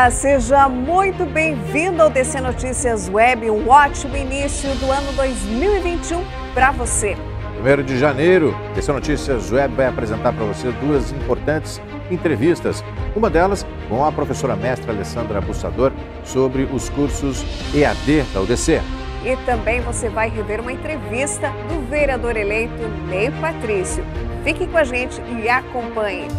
Olá, seja muito bem-vindo ao DC Notícias Web, um ótimo início do ano 2021 para você. 1º de janeiro, DC Notícias Web vai apresentar para você duas importantes entrevistas. Uma delas com a professora mestra Alessandra Bussador sobre os cursos EAD da UDC. E também você vai rever uma entrevista do vereador eleito Ney Patrício. Fique com a gente e acompanhe.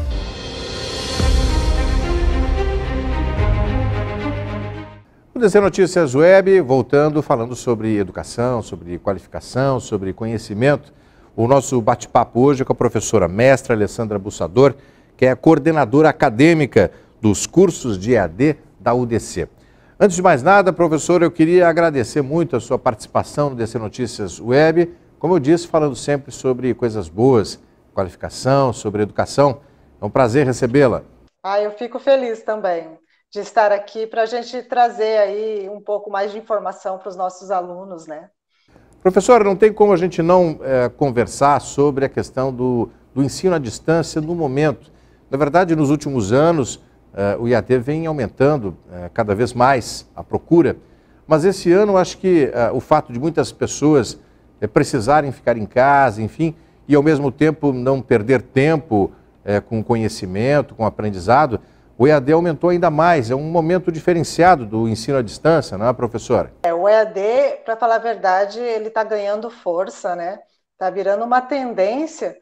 O DC Notícias Web, voltando, falando sobre educação, sobre qualificação, sobre conhecimento. O nosso bate-papo hoje é com a professora mestra Alessandra Bussador, que é a coordenadora acadêmica dos cursos de EAD da UDC. Antes de mais nada, professora, eu queria agradecer muito a sua participação no DC Notícias Web. Como eu disse, falando sempre sobre coisas boas, qualificação, sobre educação. É um prazer recebê-la. Eu fico feliz também de estar aqui para a gente trazer aí um pouco mais de informação para os nossos alunos, né? Professora, não tem como a gente não conversar sobre a questão do ensino à distância no momento. Na verdade, nos últimos anos, o EAD vem aumentando cada vez mais a procura, mas esse ano acho que o fato de muitas pessoas precisarem ficar em casa, enfim, e ao mesmo tempo não perder tempo com conhecimento, com aprendizado, o EAD aumentou ainda mais, é um momento diferenciado do ensino à distância, não é, professora? O EAD, para falar a verdade, ele está ganhando força, né? Está virando uma tendência,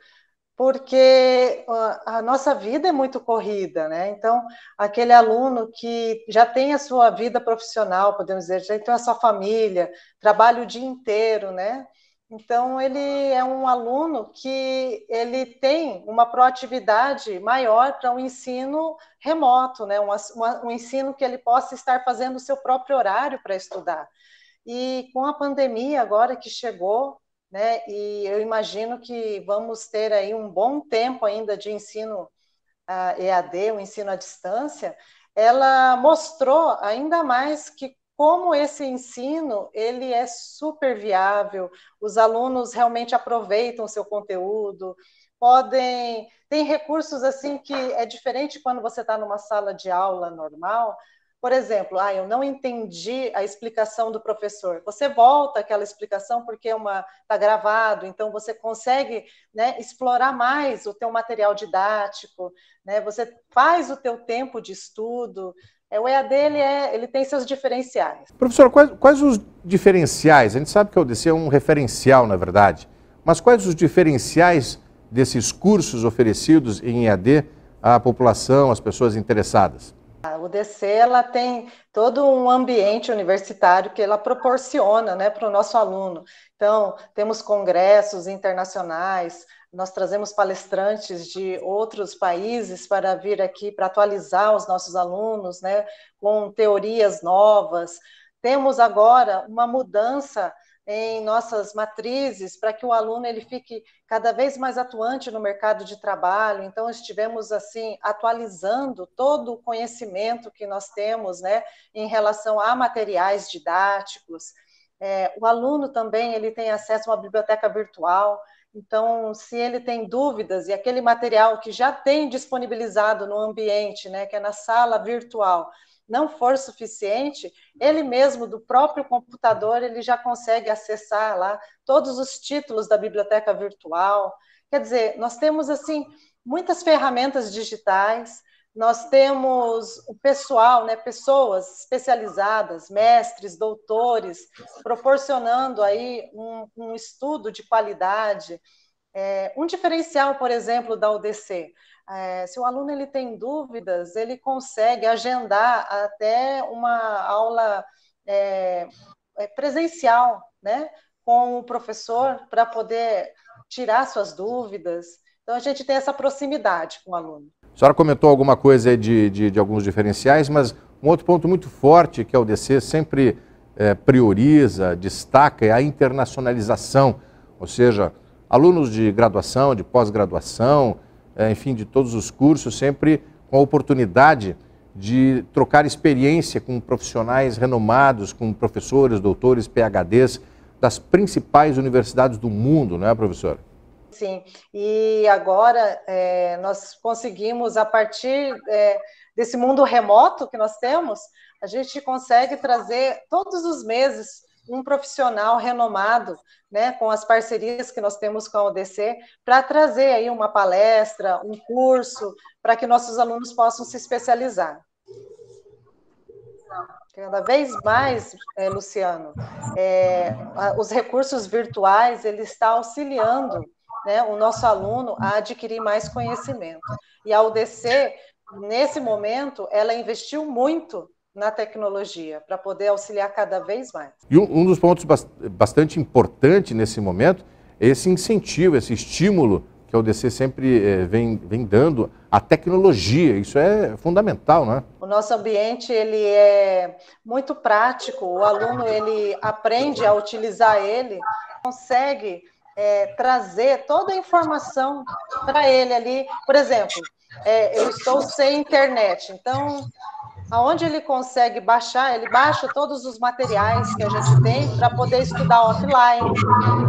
porque a nossa vida é muito corrida, né? Então, aquele aluno que já tem a sua vida profissional, podemos dizer, já tem a sua família, trabalha o dia inteiro, né? Então, ele é um aluno que ele tem uma proatividade maior para um ensino remoto, né? Um ensino que ele possa estar fazendo o seu próprio horário para estudar. E com a pandemia agora que chegou, né? E eu imagino que vamos ter aí um bom tempo ainda de ensino EAD, o ensino à distância, ela mostrou ainda mais que como esse ensino, ele é super viável, os alunos realmente aproveitam o seu conteúdo, tem recursos assim que é diferente quando você está numa sala de aula normal. Por exemplo, eu não entendi a explicação do professor. Você volta aquela explicação porque está gravado, então você consegue, né, explorar mais o teu material didático, né, você faz o teu tempo de estudo. O EAD ele tem seus diferenciais. Professor, quais os diferenciais? A gente sabe que a UDC é um referencial, na verdade, mas quais os diferenciais desses cursos oferecidos em EAD à população, às pessoas interessadas? A UDC ela tem todo um ambiente universitário que ela proporciona, né, para o nosso aluno. Então, temos congressos internacionais, nós trazemos palestrantes de outros países para vir aqui para atualizar os nossos alunos, né, com teorias novas. Temos agora uma mudança em nossas matrizes para que o aluno ele fique cada vez mais atuante no mercado de trabalho. Então, estivemos assim atualizando todo o conhecimento que nós temos, né, em relação a materiais didáticos. O aluno também ele tem acesso a uma biblioteca virtual. Então, se ele tem dúvidas e aquele material que já tem disponibilizado no ambiente, né, que é na sala virtual, não for suficiente, ele mesmo, do próprio computador, ele já consegue acessar lá todos os títulos da biblioteca virtual. Quer dizer, nós temos, assim, muitas ferramentas digitais, nós temos o pessoal, né, pessoas especializadas, mestres, doutores, proporcionando aí um estudo de qualidade. Um diferencial, por exemplo, da UDC, se o aluno ele tem dúvidas, ele consegue agendar até uma aula presencial, né, com o professor para poder tirar suas dúvidas. Então, a gente tem essa proximidade com o aluno. A senhora comentou alguma coisa de alguns diferenciais, mas um outro ponto muito forte que a UDC sempre prioriza, destaca, é a internacionalização, ou seja, alunos de graduação, de pós-graduação, enfim, de todos os cursos, sempre com a oportunidade de trocar experiência com profissionais renomados, com professores, doutores, PhDs das principais universidades do mundo, não é, professora? Sim, e agora nós conseguimos, a partir desse mundo remoto que nós temos, a gente consegue trazer todos os meses um profissional renomado, né, com as parcerias que nós temos com a UDC, para trazer aí uma palestra, um curso, para que nossos alunos possam se especializar. Cada vez mais, Luciano, os recursos virtuais, ele está auxiliando, né, o nosso aluno a adquirir mais conhecimento. E a UDC, nesse momento, ela investiu muito na tecnologia, para poder auxiliar cada vez mais. E um dos pontos bastante importante nesse momento é esse incentivo, esse estímulo que a UDC sempre vem dando à tecnologia. Isso é fundamental, não é? O nosso ambiente, ele é muito prático, o aluno, ele aprende a utilizar ele, consegue trazer toda a informação para ele ali. Por exemplo, eu estou sem internet, então aonde ele consegue baixar, ele baixa todos os materiais que a gente tem para poder estudar offline,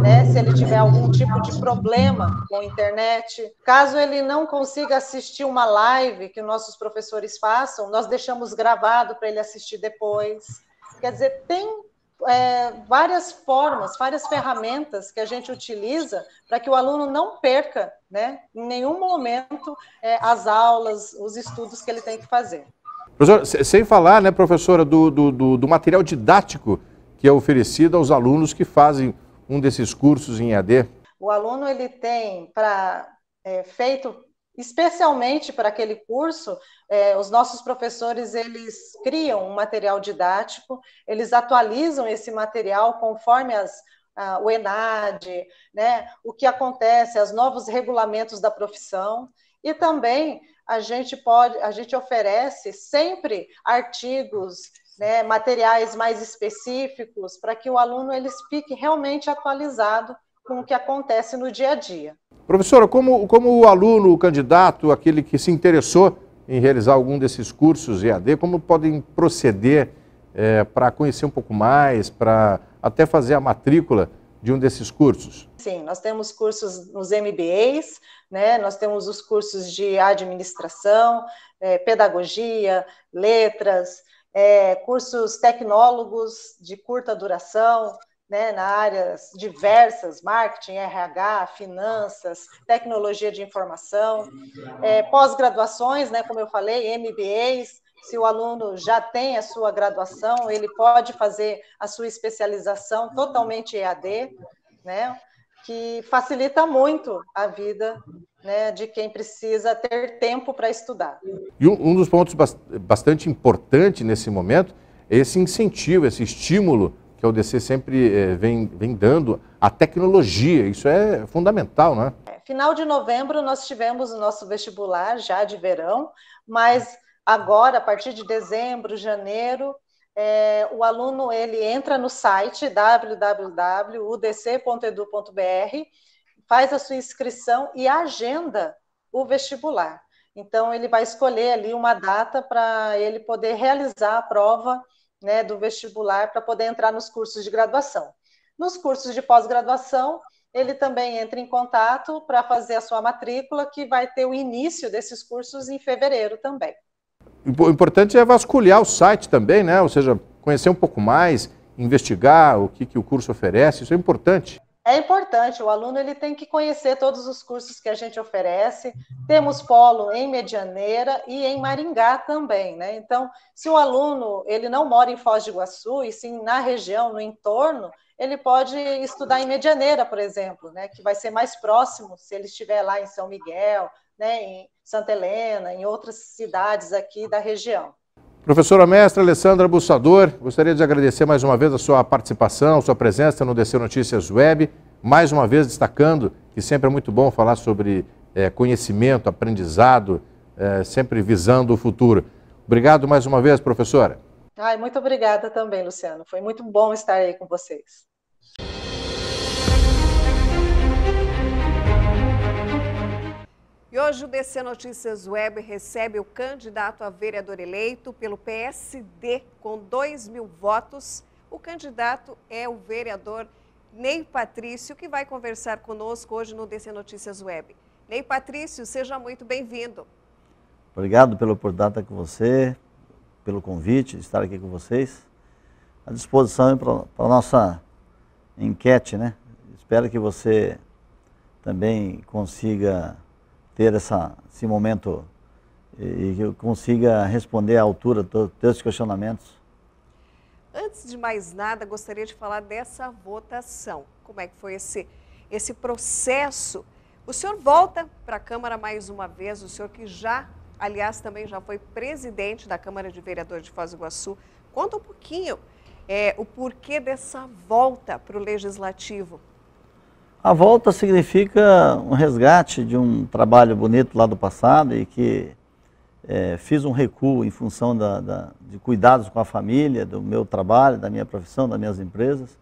né? Se ele tiver algum tipo de problema com a internet. Caso ele não consiga assistir uma live que nossos professores façam, nós deixamos gravado para ele assistir depois. Quer dizer, tem várias formas, várias ferramentas que a gente utiliza para que o aluno não perca, né, em nenhum momento as aulas, os estudos que ele tem que fazer. Professor, sem falar, né, professora, do material didático que é oferecido aos alunos que fazem um desses cursos em EAD. O aluno, ele tem feito especialmente para aquele curso, os nossos professores, eles criam um material didático, eles atualizam esse material conforme o ENAD, né, o que acontece, os novos regulamentos da profissão, e também a gente oferece sempre artigos, né, materiais mais específicos para que o aluno ele fique realmente atualizado com o que acontece no dia a dia. Professora, como o aluno, o candidato, aquele que se interessou em realizar algum desses cursos EAD, como podem proceder para conhecer um pouco mais, para até fazer a matrícula de um desses cursos? Sim, nós temos cursos nos MBAs, né? Nós temos os cursos de administração, pedagogia, letras, cursos tecnólogos de curta duração, né, na áreas diversas, marketing, RH, finanças, tecnologia de informação, pós-graduações, né, como eu falei, MBAs. Se o aluno já tem a sua graduação, ele pode fazer a sua especialização totalmente EAD, né, que facilita muito a vida, né, de quem precisa ter tempo para estudar. E um dos pontos bastante importante nesse momento é esse incentivo, esse estímulo que a UDC sempre vem dando à tecnologia. Isso é fundamental, não é? Final de novembro nós tivemos o nosso vestibular já de verão, mas agora, a partir de dezembro, janeiro, o aluno ele entra no site www.udc.edu.br, faz a sua inscrição e agenda o vestibular. Então, ele vai escolher ali uma data para ele poder realizar a prova, né, do vestibular para poder entrar nos cursos de graduação. Nos cursos de pós-graduação, ele também entra em contato para fazer a sua matrícula, que vai ter o início desses cursos em fevereiro também. O importante é vasculhar o site também, né? Ou seja, conhecer um pouco mais, investigar o que o curso oferece, isso é importante. É importante, o aluno ele tem que conhecer todos os cursos que a gente oferece. Temos polo em Medianeira e em Maringá também, né? Então, se o aluno ele não mora em Foz do Iguaçu, e sim na região, no entorno, ele pode estudar em Medianeira, por exemplo, né? Que vai ser mais próximo se ele estiver lá em São Miguel, né? Em Santa Helena, em outras cidades aqui da região. Professora mestra Alessandra Bussador, gostaria de agradecer mais uma vez a sua participação, a sua presença no DC Notícias Web, mais uma vez destacando que sempre é muito bom falar sobre conhecimento, aprendizado, sempre visando o futuro. Obrigado mais uma vez, professora. Muito obrigada também, Luciano. Foi muito bom estar aí com vocês. E hoje o DC Notícias Web recebe o candidato a vereador eleito pelo PSD com 2.000 votos. O candidato é o vereador Ney Patrício, que vai conversar conosco hoje no DC Notícias Web. Ney Patrício, seja muito bem-vindo. Obrigado pela oportunidade de estar com você, pelo convite de estar aqui com vocês. À disposição para a nossa enquete, né? Espero que você também consiga ter esse momento e que eu consiga responder à altura de todos os questionamentos. Antes de mais nada, gostaria de falar dessa votação. Como é que foi esse processo? O senhor volta para a Câmara mais uma vez, o senhor que já, aliás, também já foi presidente da Câmara de Vereadores de Foz do Iguaçu. Conta um pouquinho o porquê dessa volta para o Legislativo. A volta significa um resgate de um trabalho bonito lá do passado e que fiz um recuo em função de cuidados com a família, do meu trabalho, da minha profissão, das minhas empresas.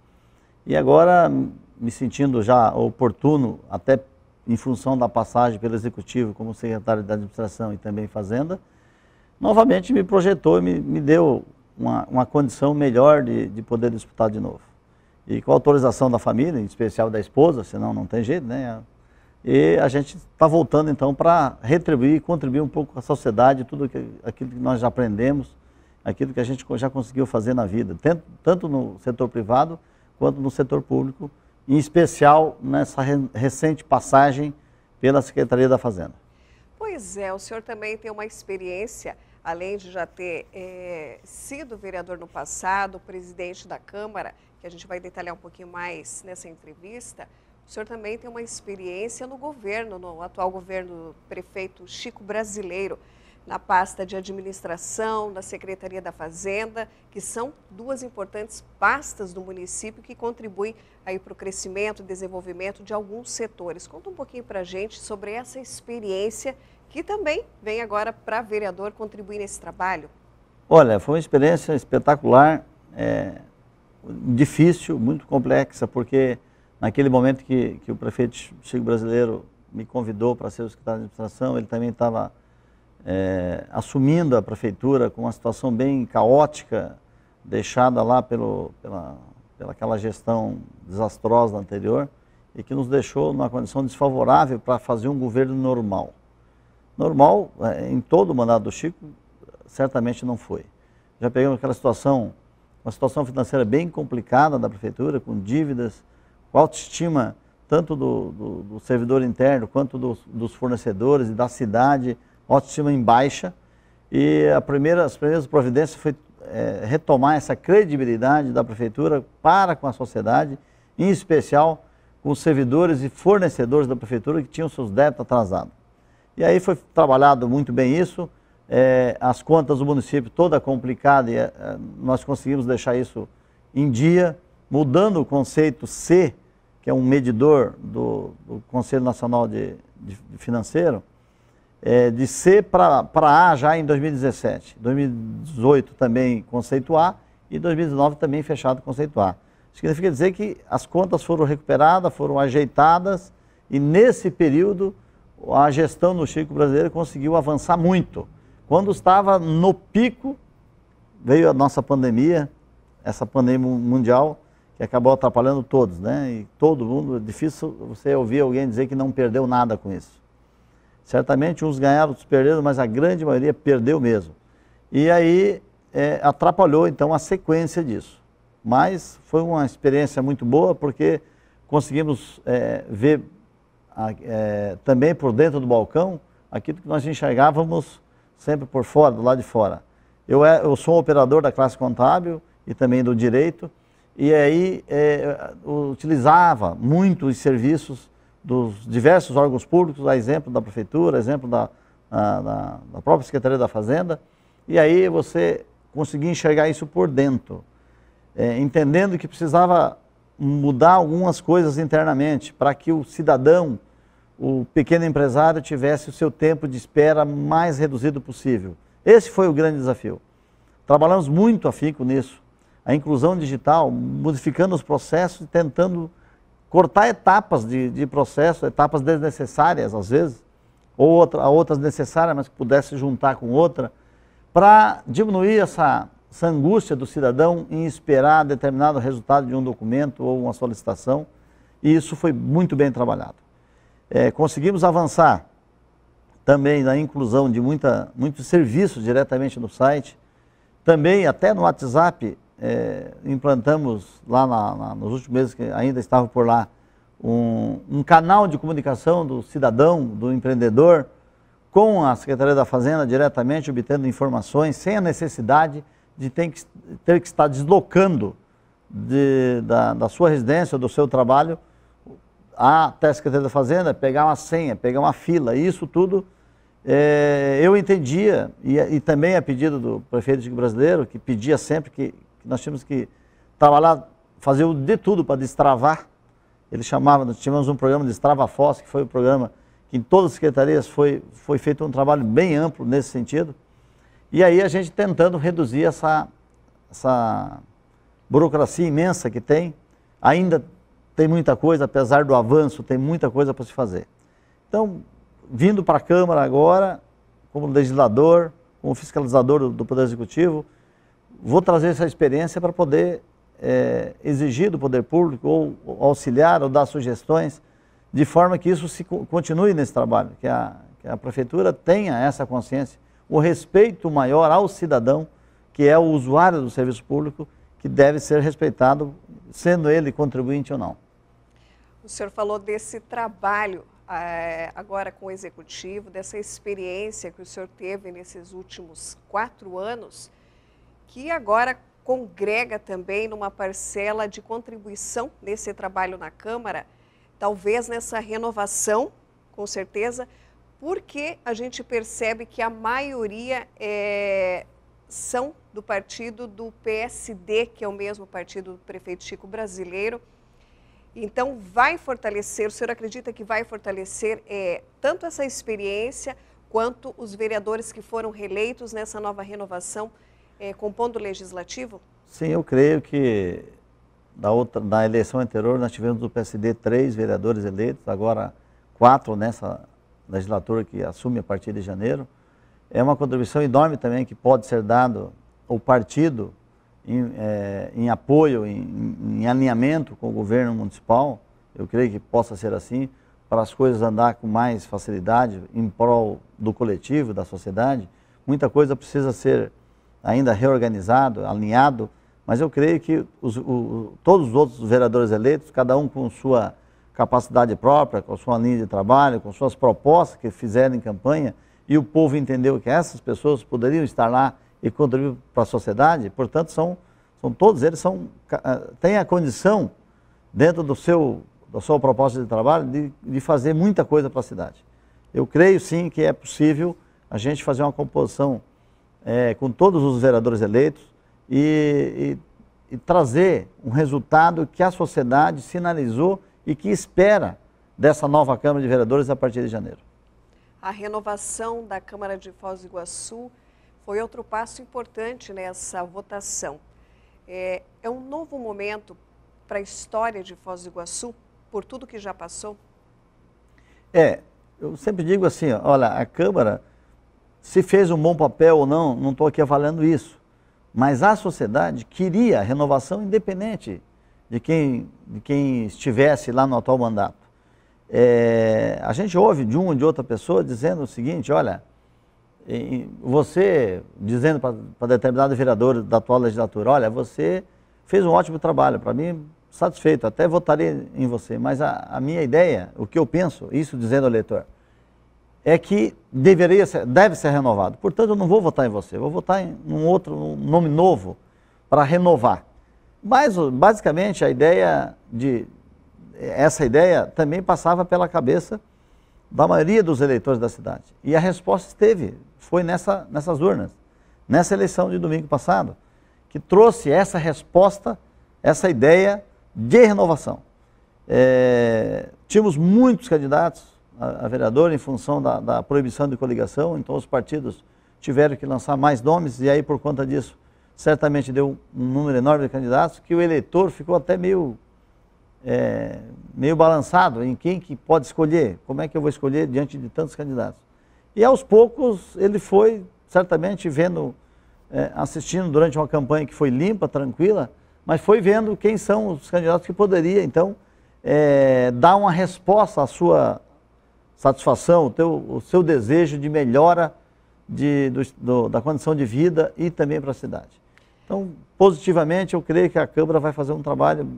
E agora, me sentindo já oportuno, até em função da passagem pelo Executivo como secretário de Administração e também Fazenda, novamente me projetou e me deu uma condição melhor de poder disputar de novo. E com a autorização da família, em especial da esposa, senão não tem jeito, né? E a gente está voltando então para retribuir e contribuir um pouco com a sociedade, tudo aquilo que nós já aprendemos, aquilo que a gente já conseguiu fazer na vida, tanto no setor privado quanto no setor público, em especial nessa recente passagem pela Secretaria da Fazenda. Pois é, o senhor também tem uma experiência, além de já ter sido vereador no passado, presidente da Câmara, que a gente vai detalhar um pouquinho mais nessa entrevista. O senhor também tem uma experiência no governo, no atual governo do prefeito Chico Brasileiro, na pasta de administração, da Secretaria da Fazenda, que são duas importantes pastas do município que contribuem aí para o crescimento e desenvolvimento de alguns setores. Conta um pouquinho para a gente sobre essa experiência que também vem agora para vereador contribuir nesse trabalho. Olha, foi uma experiência espetacular, difícil, muito complexa, porque naquele momento que o prefeito Chico Brasileiro me convidou para ser o secretário de administração, ele também estava assumindo a prefeitura com uma situação bem caótica, deixada lá pelaquela gestão desastrosa anterior, e que nos deixou numa condição desfavorável para fazer um governo normal. Normal, em todo o mandato do Chico, certamente não foi. Já pegamos aquela situação, uma situação financeira bem complicada da prefeitura, com dívidas, com autoestima tanto do servidor interno quanto dos fornecedores e da cidade, autoestima em baixa. E as primeiras providências foi retomar essa credibilidade da prefeitura para com a sociedade, em especial com os servidores e fornecedores da prefeitura que tinham seus débitos atrasados. E aí foi trabalhado muito bem isso, as contas do município toda complicada, e nós conseguimos deixar isso em dia, mudando o conceito C, que é um medidor do Conselho Nacional de Financeiro, de C para A já em 2017. 2018 também conceito A e 2019 também fechado conceito A. Significa dizer que as contas foram recuperadas, foram ajeitadas e nesse período a gestão do Chico Brasileiro conseguiu avançar muito. Quando estava no pico, veio a nossa pandemia, essa pandemia mundial, que acabou atrapalhando todos, né? E todo mundo, é difícil você ouvir alguém dizer que não perdeu nada com isso. Certamente uns ganharam, outros perderam, mas a grande maioria perdeu mesmo. E aí atrapalhou então a sequência disso. Mas foi uma experiência muito boa, porque conseguimos ver também por dentro do balcão aquilo que nós enxergávamos sempre por fora, do lado de fora. Eu sou um operador da classe contábil e também do direito, e aí utilizava muito os serviços dos diversos órgãos públicos, a exemplo da prefeitura, a exemplo da própria Secretaria da Fazenda, e aí você conseguia enxergar isso por dentro, entendendo que precisava mudar algumas coisas internamente para que o cidadão, o pequeno empresário, tivesse o seu tempo de espera mais reduzido possível. Esse foi o grande desafio. Trabalhamos muito afinco nisso. A inclusão digital, modificando os processos e tentando cortar etapas de processo, etapas desnecessárias às vezes, ou outras necessárias, mas que pudesse juntar com outra, para diminuir essa angústia do cidadão em esperar determinado resultado de um documento ou uma solicitação, e isso foi muito bem trabalhado. Conseguimos avançar também da inclusão de muitos serviços diretamente no site. Também, até no WhatsApp, implantamos lá nos últimos meses, que ainda estava por lá, um canal de comunicação do cidadão, do empreendedor, com a Secretaria da Fazenda diretamente, obtendo informações, sem a necessidade de ter que estar deslocando da sua residência ou do seu trabalho até a Secretaria da Fazenda, pegar uma senha, pegar uma fila. Isso tudo eu entendia, e também a pedido do prefeito Chico Brasileiro, que pedia sempre que nós tínhamos que trabalhar, fazer de tudo para destravar. Ele chamava, nós tivemos um programa de Destrava Foz, que foi um programa que em todas as secretarias foi feito um trabalho bem amplo nesse sentido. E aí a gente tentando reduzir essa burocracia imensa que tem. Ainda tem muita coisa, apesar do avanço, tem muita coisa para se fazer. Então, vindo para a Câmara agora, como legislador, como fiscalizador do Poder Executivo, vou trazer essa experiência para poder exigir do Poder Público, ou auxiliar, ou dar sugestões, de forma que isso continue nesse trabalho, que a Prefeitura tenha essa consciência, o respeito maior ao cidadão, que é o usuário do serviço público, que deve ser respeitado, sendo ele contribuinte ou não. O senhor falou desse trabalho agora com o Executivo, dessa experiência que o senhor teve nesses últimos 4 anos, que agora congrega também numa parcela de contribuição nesse trabalho na Câmara, talvez nessa renovação, com certeza, porque a gente percebe que a maioria são do partido do PSD, que é o mesmo partido do prefeito Chico Brasileiro. Então, vai fortalecer, o senhor acredita que vai fortalecer tanto essa experiência, quanto os vereadores que foram reeleitos nessa nova renovação, compondo o Legislativo? Sim, eu creio que na eleição anterior nós tivemos do PSD 3 vereadores eleitos, agora 4 nessa legislatura que assume a partir de janeiro. É uma contribuição enorme também que pode ser dado ao partido em apoio, em alinhamento com o governo municipal. Eu creio que possa ser assim, para as coisas andar com mais facilidade em prol do coletivo, da sociedade. Muita coisa precisa ser ainda reorganizado, alinhado, mas eu creio que todos os outros vereadores eleitos, cada um com sua capacidade própria, com sua linha de trabalho, com suas propostas que fizeram em campanha, e o povo entendeu que essas pessoas poderiam estar lá e contribuir para a sociedade. Portanto, todos eles têm a condição, dentro da sua proposta de trabalho, de fazer muita coisa para a cidade. Eu creio sim que é possível a gente fazer uma composição com todos os vereadores eleitos e trazer um resultado que a sociedade sinalizou e que espera dessa nova Câmara de Vereadores a partir de janeiro. A renovação da Câmara de Foz do Iguaçu foi outro passo importante nessa votação. É um novo momento para a história de Foz do Iguaçu, por tudo que já passou? Eu sempre digo assim, olha, a Câmara, se fez um bom papel ou não estou aqui avaliando isso, mas a sociedade queria renovação independente de quem estivesse lá no atual mandato. A gente ouve de uma ou de outra pessoa dizendo o seguinte, olha, você dizendo para determinado vereador da atual legislatura, olha, você fez um ótimo trabalho, para mim satisfeito, até votaria em você, mas a minha ideia, o que eu penso, isso dizendo ao eleitor, é que deve ser renovado. Portanto, eu não vou votar em você, vou votar em um nome novo para renovar. Mas, basicamente, essa ideia também passava pela cabeça da maioria dos eleitores da cidade. E a resposta foi nessas urnas, nessa eleição de domingo passado, que trouxe essa resposta, essa ideia de renovação. Tínhamos muitos candidatos a vereador em função da proibição de coligação, então os partidos tiveram que lançar mais nomes e aí por conta disso certamente deu um número enorme de candidatos que o eleitor ficou até meio balançado em quem que pode escolher, como é que eu vou escolher diante de tantos candidatos. E aos poucos ele foi certamente assistindo durante uma campanha que foi limpa, tranquila, mas foi vendo quem são os candidatos que poderia então dar uma resposta satisfação, o seu desejo de melhora da condição de vida e também para a cidade. Então, positivamente, eu creio que a Câmara vai fazer um trabalho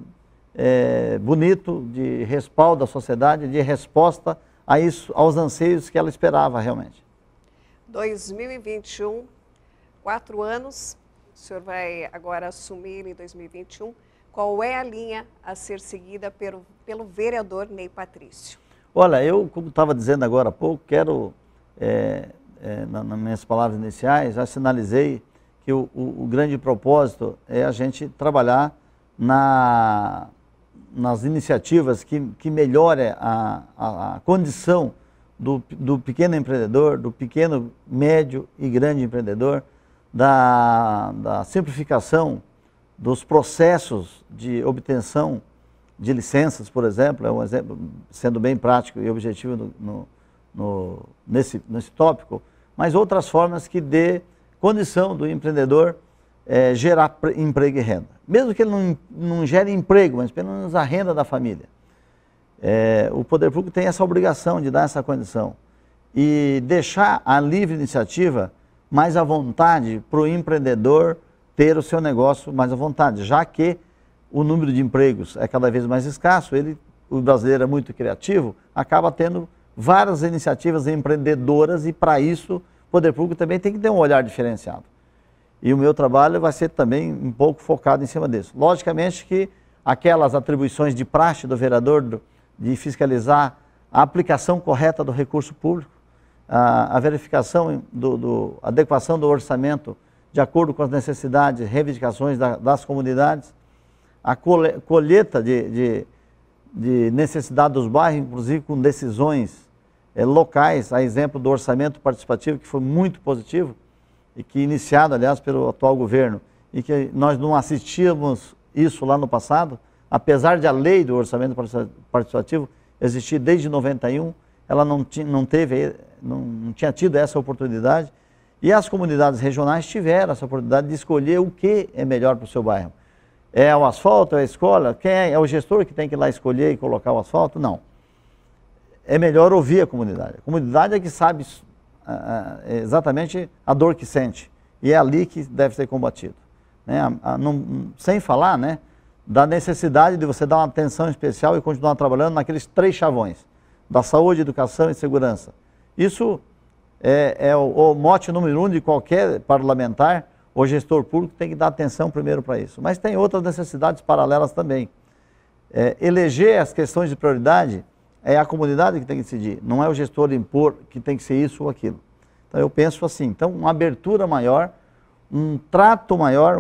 bonito de respaldo à sociedade, de resposta a isso, aos anseios que ela esperava realmente. 2021, 4 anos, o senhor vai agora assumir em 2021. Qual é a linha a ser seguida pelo vereador Ney Patrício? Olha, eu, como estava dizendo agora há pouco, quero, nas minhas palavras iniciais, já sinalizei que o grande propósito é a gente trabalhar nas iniciativas que melhorem a condição do pequeno empreendedor, do pequeno, médio e grande empreendedor, da simplificação dos processos de obtenção de licenças, por exemplo, é um exemplo, sendo bem prático e objetivo nesse tópico, mas outras formas que dê condição do empreendedor gerar emprego e renda. Mesmo que ele não gere emprego, mas pelo menos a renda da família. O poder público tem essa obrigação de dar essa condição e deixar a livre iniciativa mais à vontade para o empreendedor ter o seu negócio mais à vontade, já que o número de empregos é cada vez mais escasso, o brasileiro é muito criativo, acaba tendo várias iniciativas empreendedoras e para isso o poder público também tem que ter um olhar diferenciado. E o meu trabalho vai ser também um pouco focado em cima disso. Logicamente que aquelas atribuições de praxe do vereador de fiscalizar a aplicação correta do recurso público, a verificação a adequação do orçamento de acordo com as necessidades e reivindicações das comunidades, a colheita de necessidade dos bairros, inclusive com decisões locais, a exemplo do orçamento participativo, que foi muito positivo, e que iniciado, aliás, pelo atual governo, e que nós não assistíamos isso lá no passado, apesar de a lei do orçamento participativo existir desde 91, ela não tinha tido essa oportunidade, e as comunidades regionais tiveram essa oportunidade de escolher o que é melhor para o seu bairro. É o asfalto, é a escola? Quem é o gestor que tem que ir lá escolher e colocar o asfalto? Não. É melhor ouvir a comunidade. A comunidade é que sabe exatamente a dor que sente. E é ali que deve ser combatido. Né? Sem falar, né, da necessidade de você dar uma atenção especial e continuar trabalhando naqueles 3 chavões. Da saúde, educação e segurança. Isso é o mote número 1 de qualquer parlamentar ou gestor público, tem que dar atenção primeiro para isso. Mas tem outras necessidades paralelas também. Eleger as questões de prioridade é a comunidade que tem que decidir, não é o gestor impor que tem que ser isso ou aquilo. Então eu penso assim, então uma abertura maior, um trato maior,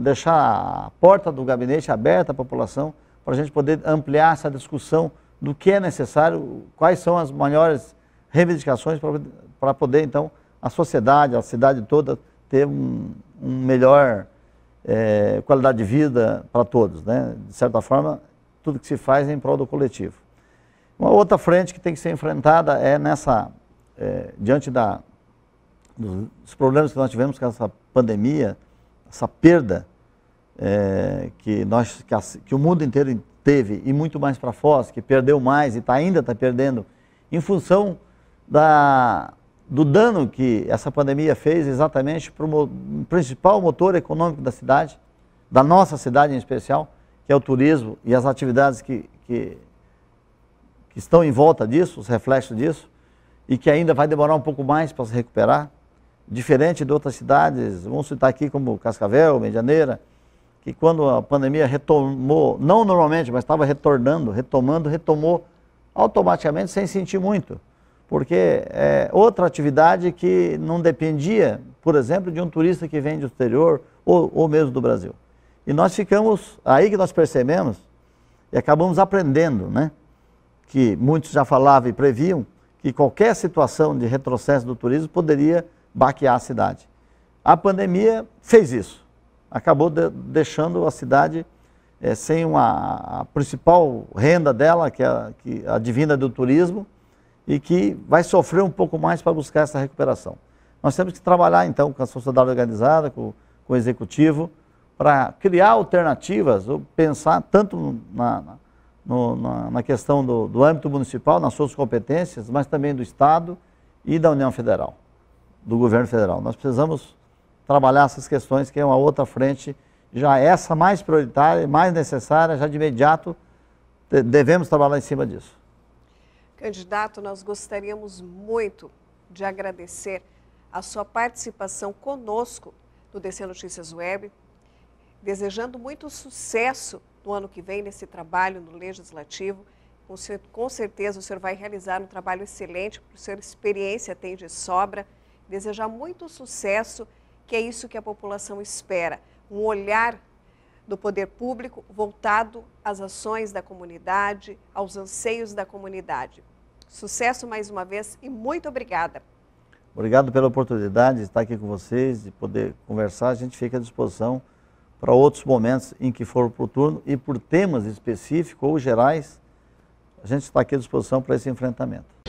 deixar a porta do gabinete aberta à população, para a gente poder ampliar essa discussão do que é necessário, quais são as maiores reivindicações para poder então a sociedade, a cidade toda ter um melhor qualidade de vida para todos, né? De certa forma, tudo que se faz é em prol do coletivo. Uma outra frente que tem que ser enfrentada é diante dos problemas que nós tivemos com essa pandemia, essa perda que o mundo inteiro teve, e muito mais para Foz, que perdeu mais e ainda está perdendo, em função do dano que essa pandemia fez exatamente para o principal motor econômico da cidade, da nossa cidade em especial, que é o turismo e as atividades que estão em volta disso, os reflexos disso, e que ainda vai demorar um pouco mais para se recuperar, diferente de outras cidades, vamos citar aqui como Cascavel, Medianeira, que quando a pandemia retomou, não normalmente, mas estava retomou automaticamente sem sentir muito, porque é outra atividade que não dependia, por exemplo, de um turista que vem do exterior ou mesmo do Brasil. E nós ficamos, aí que nós percebemos e acabamos aprendendo, né, que muitos já falavam e previam que qualquer situação de retrocesso do turismo poderia baquear a cidade. A pandemia fez isso, acabou deixando a cidade sem a principal renda dela, que advinda do turismo, e que vai sofrer um pouco mais para buscar essa recuperação. Nós temos que trabalhar então com a sociedade organizada, com o executivo, para criar alternativas, ou pensar tanto na questão do âmbito municipal, nas suas competências, mas também do Estado e da União Federal, do governo federal. Nós precisamos trabalhar essas questões, que é uma outra frente, já essa mais prioritária, mais necessária, já de imediato devemos trabalhar em cima disso. Candidato, nós gostaríamos muito de agradecer a sua participação conosco no DC Notícias Web, desejando muito sucesso no ano que vem nesse trabalho no Legislativo. Com certeza o senhor vai realizar um trabalho excelente, porque o senhor experiência tem de sobra. Desejar muito sucesso, que é isso que a população espera. Um olhar do poder público voltado às ações da comunidade, aos anseios da comunidade. Sucesso mais uma vez e muito obrigada. Obrigado pela oportunidade de estar aqui com vocês, de poder conversar. A gente fica à disposição para outros momentos em que for oportuno e por temas específicos ou gerais, a gente está aqui à disposição para esse enfrentamento.